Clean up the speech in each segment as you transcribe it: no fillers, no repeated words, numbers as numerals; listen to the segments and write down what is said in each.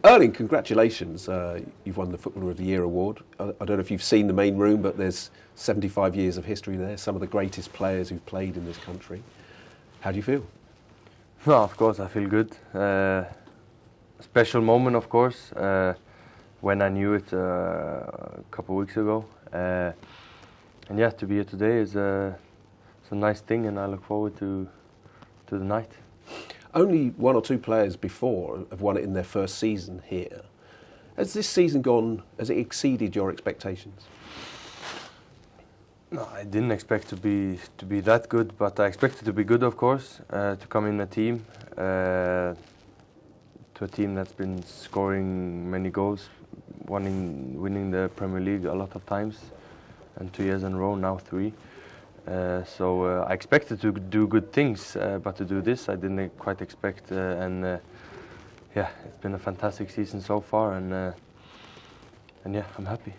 Erling, congratulations. You've won the Footballer of the Year award. I don't know if you've seen the main room, but there's 75 years of history there, some of the greatest players who've played in this country. How do you feel? Well, of course, I feel good. Special moment, of course, when I knew it a couple of weeks ago. And yeah, to be here today is a nice thing, and I look forward to the night. Only one or two players before have won it in their first season here. Has this season gone, has it exceeded your expectations? No, I didn't expect to be that good, but I expected to be good, of course, to come in a team, to a team that's been scoring many goals, winning the Premier League a lot of times, and 2 years in a row, now 3. So I expected to do good things, but to do this I didn't quite expect, and yeah, it's been a fantastic season so far, and yeah, I'm happy.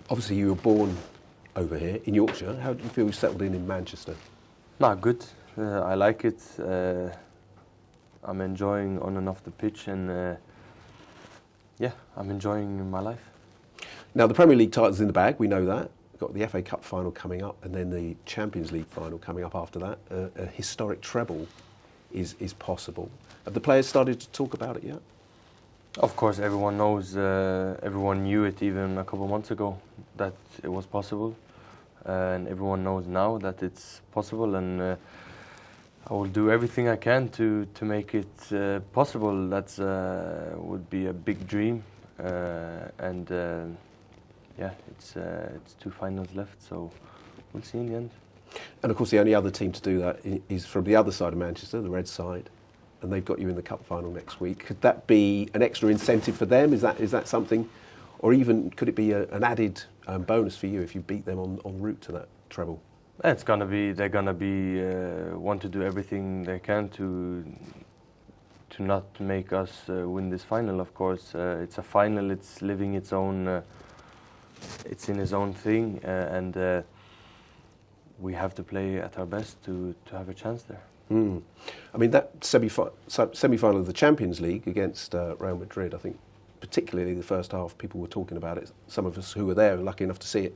Obviously you were born over here in Yorkshire. How do you feel you settled in Manchester? No, good. I like it. I'm enjoying on and off the pitch, and yeah, I'm enjoying my life. Now the Premier League title's in the bag, we know that. Got the FA Cup final coming up, and then the Champions League final coming up after that. A historic treble is possible. Have the players started to talk about it yet? Of course, everyone knows, everyone knew it even a couple of months ago that it was possible, and everyone knows now that it's possible, and I will do everything I can to make it possible. That's would be a big dream, and yeah, it's 2 finals left, so we'll see in the end. And of course the only other team to do that is from the other side of Manchester, the red side, and they've got you in the cup final next week. Could that be an extra incentive for them? Is that something, or even could it be an added bonus for you if you beat them en route to that treble? It's gonna be, they're gonna be want to do everything they can to not make us win this final. Of course, it's a final. It's living its own. It's in his own thing, and we have to play at our best to have a chance there. I mean, that semi-final of the Champions League against Real Madrid, I think particularly the first half, people were talking about it. Some of us who were there were lucky enough to see it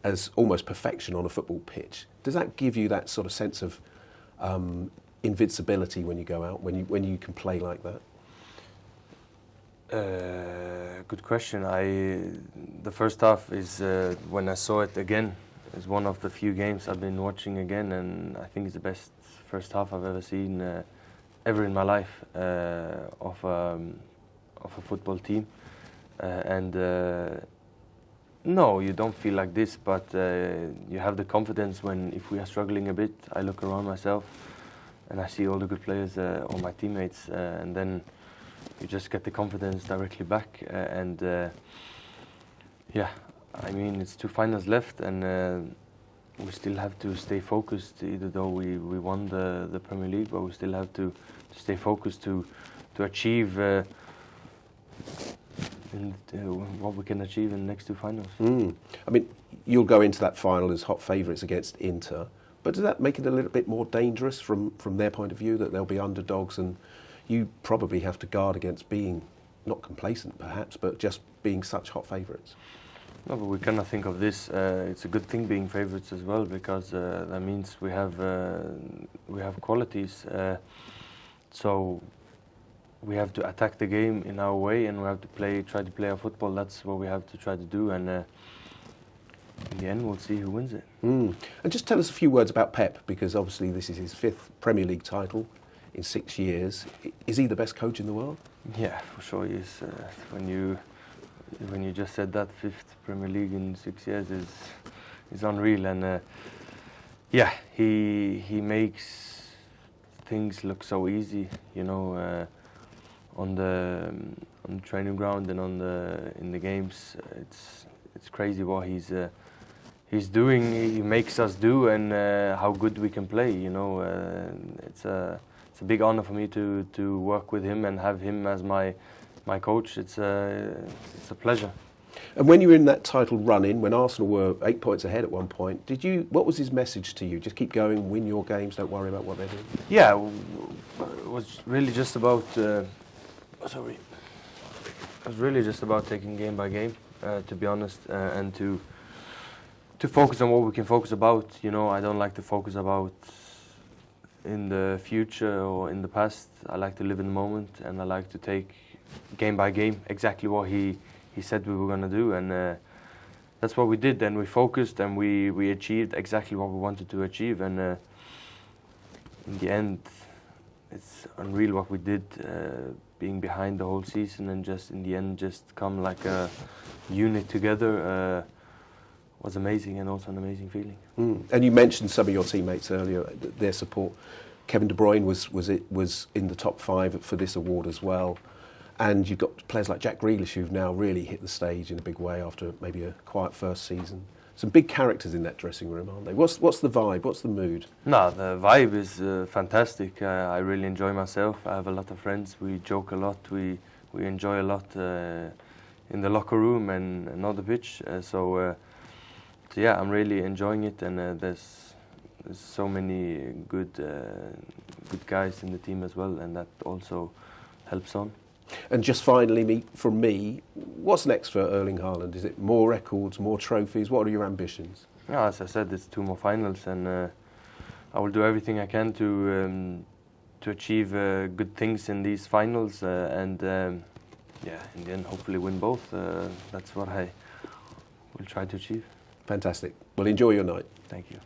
as almost perfection on a football pitch. Does that give you that sort of sense of invincibility when you go out, when you can play like that? Good question. The first half is when I saw it again. It's one of the few games I've been watching again, and I think it's the best first half I've ever seen ever in my life of a football team. And no, you don't feel like this, but you have the confidence when, if we are struggling a bit, I look around myself and I see all the good players, all my teammates, and then you just get the confidence directly back, and yeah, I mean, it's 2 finals left, and we still have to stay focused. Even though we won the Premier League, but we still have to stay focused to achieve what we can achieve in the next 2 finals. I mean, you'll go into that final as hot favourites against Inter, but does that make it a little bit more dangerous from their point of view, that they'll be underdogs, and you probably have to guard against being not complacent perhaps, but just being such hot favourites? No, but we cannot think of this. It's a good thing being favourites as well, because that means we have qualities. So we have to attack the game in our way, and we have to try to play our football. That's what we have to try to do, and in the end we'll see who wins it. And just tell us a few words about Pep, because obviously this is his 5th Premier League title in 6 years. Is he the best coach in the world? Yeah, for sure he is. When you just said that, 5th Premier League in 6 years is unreal, and yeah, he makes things look so easy, you know, on the training ground and in the games. It's crazy what he's doing. He makes us do, and how good we can play. You know, it's a big honor for me to work with him and have him as my coach. It's a pleasure. And when you were in that title run-in, when Arsenal were 8 points ahead at one point, what was his message to you? Just keep going, win your games, don't worry about what they're doing? Yeah, it was really just about. Sorry. It's really just about taking game by game, to be honest, and to focus on what we can focus about. You know, I don't like to focus about in the future or in the past. I like to live in the moment, and I like to take game by game exactly what he said we were going to do, and that's what we did. And we focused, and we achieved exactly what we wanted to achieve, and in the end, it's unreal what we did, being behind the whole season and just in the end just come like a unit together was amazing, and also an amazing feeling. And you mentioned some of your teammates earlier, their support. Kevin De Bruyne was in the top 5 for this award as well. And you've got players like Jack Grealish who've now really hit the stage in a big way after maybe a quiet first season. Some big characters in that dressing room, aren't they? What's the vibe? What's the mood? No, the vibe is fantastic. I really enjoy myself. I have a lot of friends. We joke a lot. We enjoy a lot in the locker room and on the pitch. So yeah, I'm really enjoying it. And there's so many good guys in the team as well, and that also helps on. And just finally, from me, what's next for Erling Haaland? Is it more records, more trophies? What are your ambitions? Yeah, as I said, it's 2 more finals, and I will do everything I can to achieve good things in these finals, and yeah, in the end, hopefully win both. That's what I will try to achieve. Fantastic. Well, enjoy your night. Thank you.